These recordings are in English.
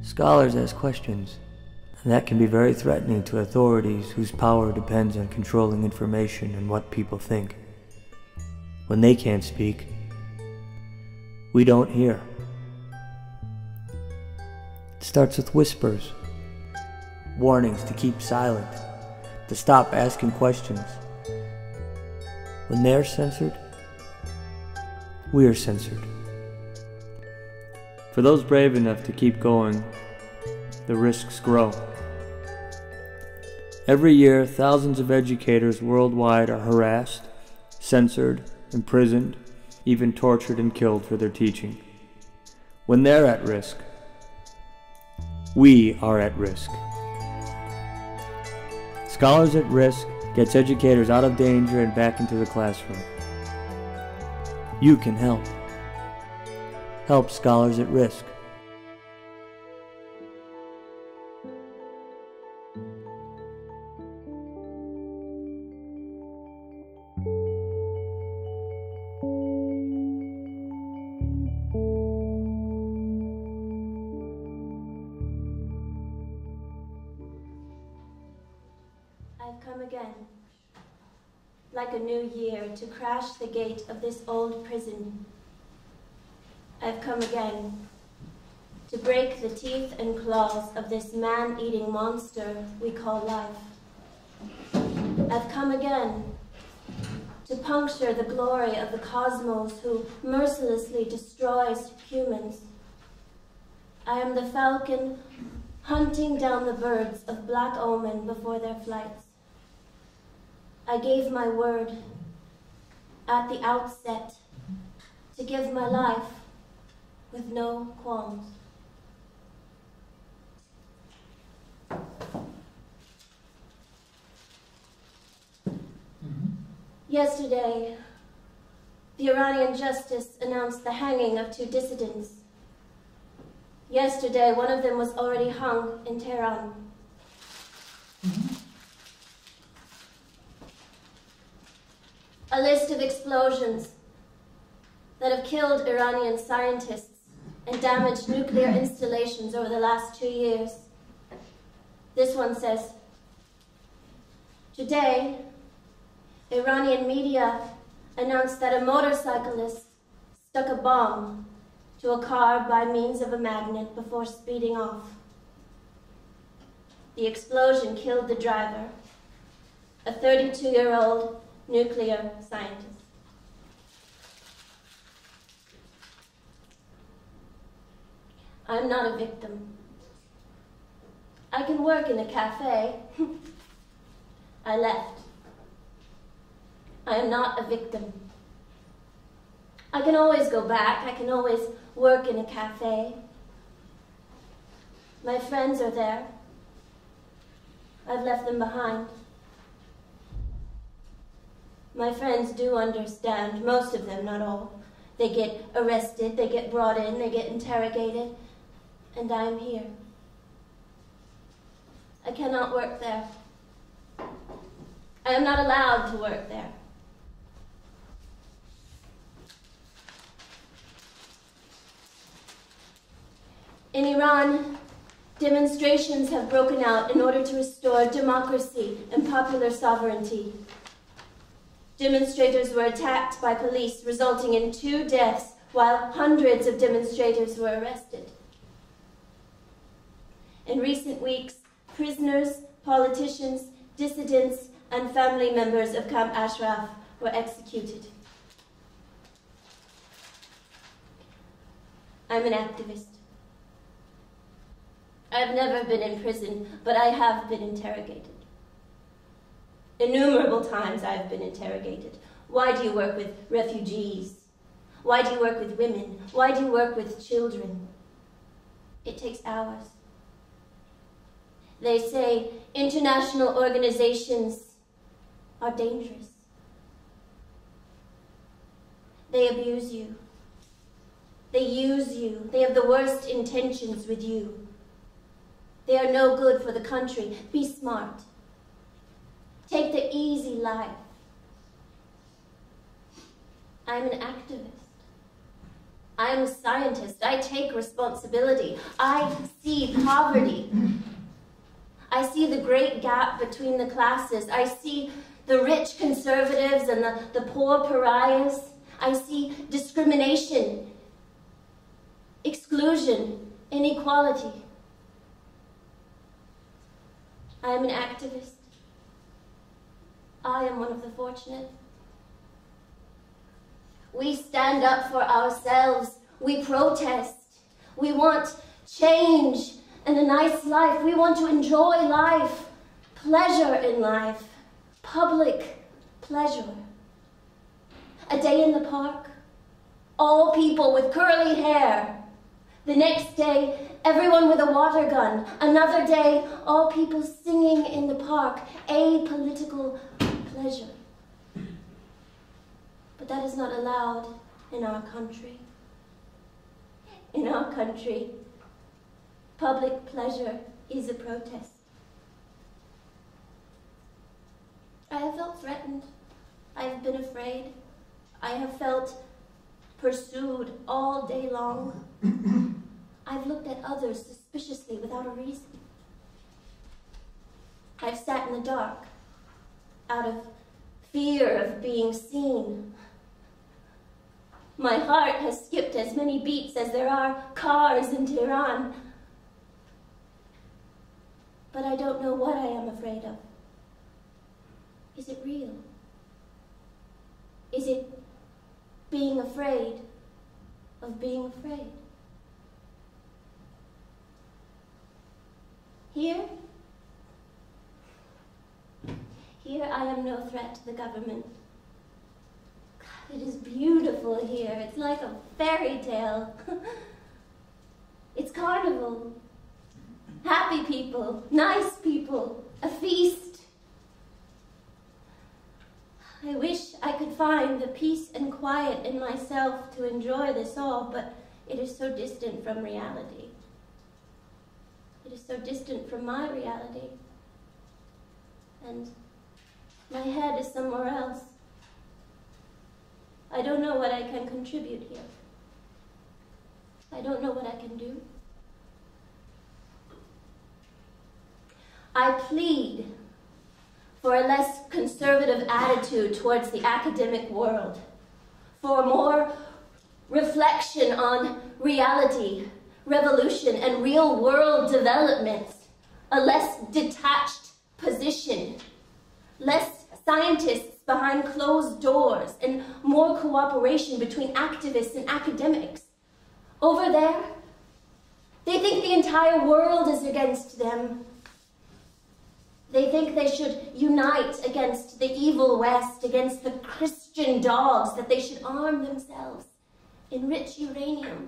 Scholars ask questions, and that can be very threatening to authorities whose power depends on controlling information and what people think. When they can't speak, we don't hear. It starts with whispers, warnings to keep silent, to stop asking questions. When they're censored, we are censored. For those brave enough to keep going, the risks grow. Every year, thousands of educators worldwide are harassed, censored, imprisoned, even tortured and killed for their teaching. When they're at risk, we are at risk. Scholars at Risk gets educators out of danger and back into the classroom. You can help. Help Scholars at Risk. I've come again, like a new year, to crash the gate of this old prison. I've come again, to break the teeth and claws of this man-eating monster we call life. I've come again, to puncture the glory of the cosmos who mercilessly destroys humans. I am the falcon hunting down the birds of black omen before their flights. I gave my word at the outset to give my life with no qualms. Yesterday, the Iranian justice announced the hanging of 2 dissidents. Yesterday, one of them was already hung in Tehran. A list of explosions that have killed Iranian scientists and damaged nuclear installations over the last 2 years. This one says, today, Iranian media announced that a motorcyclist stuck a bomb to a car by means of a magnet before speeding off. The explosion killed the driver, a 32-year-old nuclear scientist. I'm not a victim. I can work in a cafe. I left. I am not a victim. I can always go back. I can always work in a cafe. My friends are there. I've left them behind. My friends do understand, most of them, not all. They get arrested, they get brought in, they get interrogated, and I am here. I cannot work there. I am not allowed to work there. In Iran, demonstrations have broken out in order to restore democracy and popular sovereignty. Demonstrators were attacked by police, resulting in 2 deaths, while hundreds of demonstrators were arrested. In recent weeks, prisoners, politicians, dissidents, and family members of Camp Ashraf were executed. I'm an activist. I've never been in prison, but I have been interrogated. Innumerable times I have been interrogated. Why do you work with refugees? Why do you work with women? Why do you work with children? It takes hours. They say international organizations are dangerous. They abuse you. They use you. They have the worst intentions with you. They are no good for the country. Be smart. Take the easy life. I'm an activist. I'm a scientist. I take responsibility. I see poverty. I see the great gap between the classes. I see the rich conservatives and the poor pariahs. I see discrimination, exclusion, inequality. I am an activist. I am one of the fortunate. We stand up for ourselves. We protest. We want change and a nice life. We want to enjoy life, pleasure in life, public pleasure. A day in the park, all people with curly hair. The next day, everyone with a water gun. Another day, all people singing in the park, apolitical pleasure. But that is not allowed in our country. In our country, public pleasure is a protest. I have felt threatened. I have been afraid. I have felt pursued all day long. I've looked at others suspiciously without a reason. I've sat in the dark out of fear of being seen. My heart has skipped as many beats as there are cars in Tehran. But I don't know what I am afraid of. Is it real? Is it being afraid of being afraid? Here I am no threat to the government. God, it is beautiful here. It's like a fairy tale. It's carnival. Happy people, nice people, a feast. I wish I could find the peace and quiet in myself to enjoy this all, but it is so distant from reality. It is so distant from my reality. And my head is somewhere else. I don't know what I can contribute here. I don't know what I can do. I plead for a less conservative attitude towards the academic world, for more reflection on reality, revolution, and real-world developments, a less detached position, less scientists behind closed doors, and more cooperation between activists and academics. Over there, they think the entire world is against them. They think they should unite against the evil West, against the Christian dogs, that they should arm themselves, enrich uranium.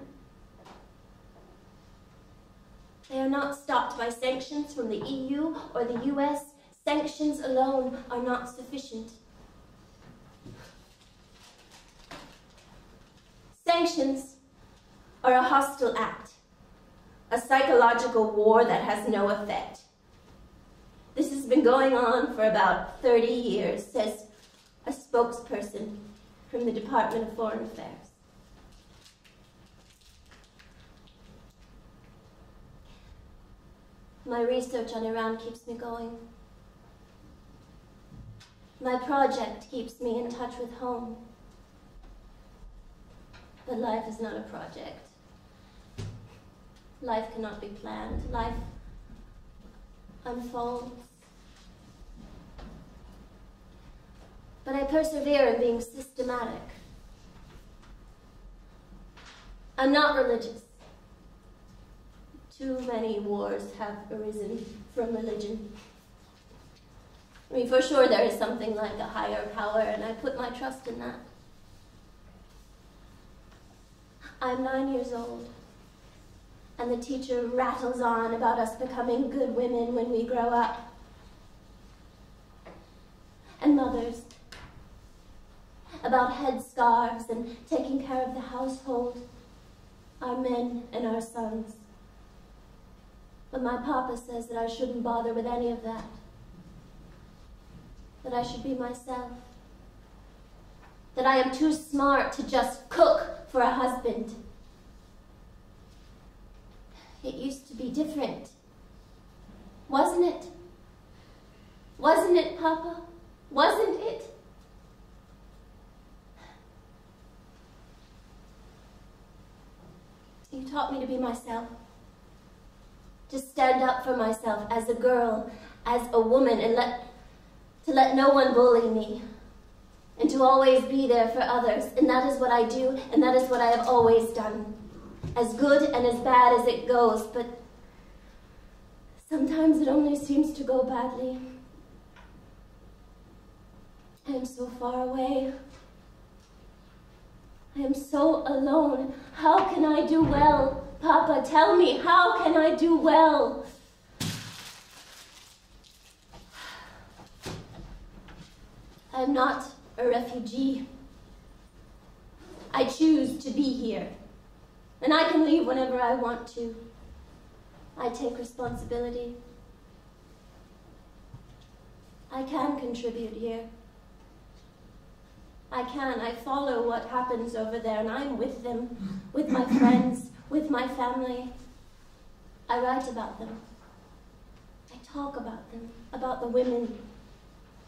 They are not stopped by sanctions from the EU or the US. Sanctions alone are not sufficient. Sanctions are a hostile act, a psychological war that has no effect. This has been going on for about 30 years, says a spokesperson from the Department of Foreign Affairs. My research on Iran keeps me going. My project keeps me in touch with home. But life is not a project. Life cannot be planned. Life unfolds. But I persevere in being systematic. I'm not religious. Too many wars have arisen from religion. I mean, for sure there is something like a higher power, and I put my trust in that. I'm 9 years old, and the teacher rattles on about us becoming good women when we grow up. And mothers, about headscarves and taking care of the household, our men and our sons. But my papa says that I shouldn't bother with any of that. That I should be myself. That I am too smart to just cook for a husband. It used to be different. Wasn't it? Wasn't it, Papa? Wasn't it? You taught me to be myself. To stand up for myself as a girl, as a woman, and to let no one bully me. And to always be there for others. And that is what I do, and that is what I have always done. As good and as bad as it goes, but sometimes it only seems to go badly. I am so far away. I am so alone. How can I do well? Papa, tell me, how can I do well? I am not a refugee. I choose to be here, and I can leave whenever I want to. I take responsibility. I can contribute here. I follow what happens over there, and I'm with them, with my friends, with my family. I write about them. I talk about them, about the women,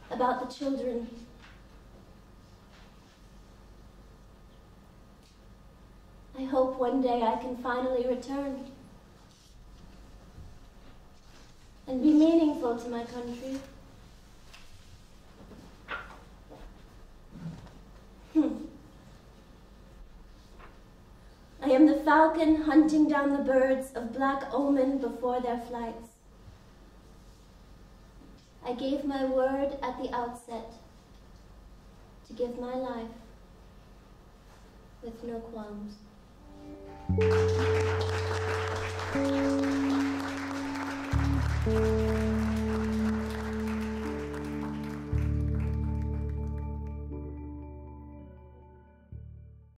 about the children. I hope one day I can finally return and be meaningful to my country. I am the falcon hunting down the birds of black omen before their flights. I gave my word at the outset to give my life with no qualms. Thank you.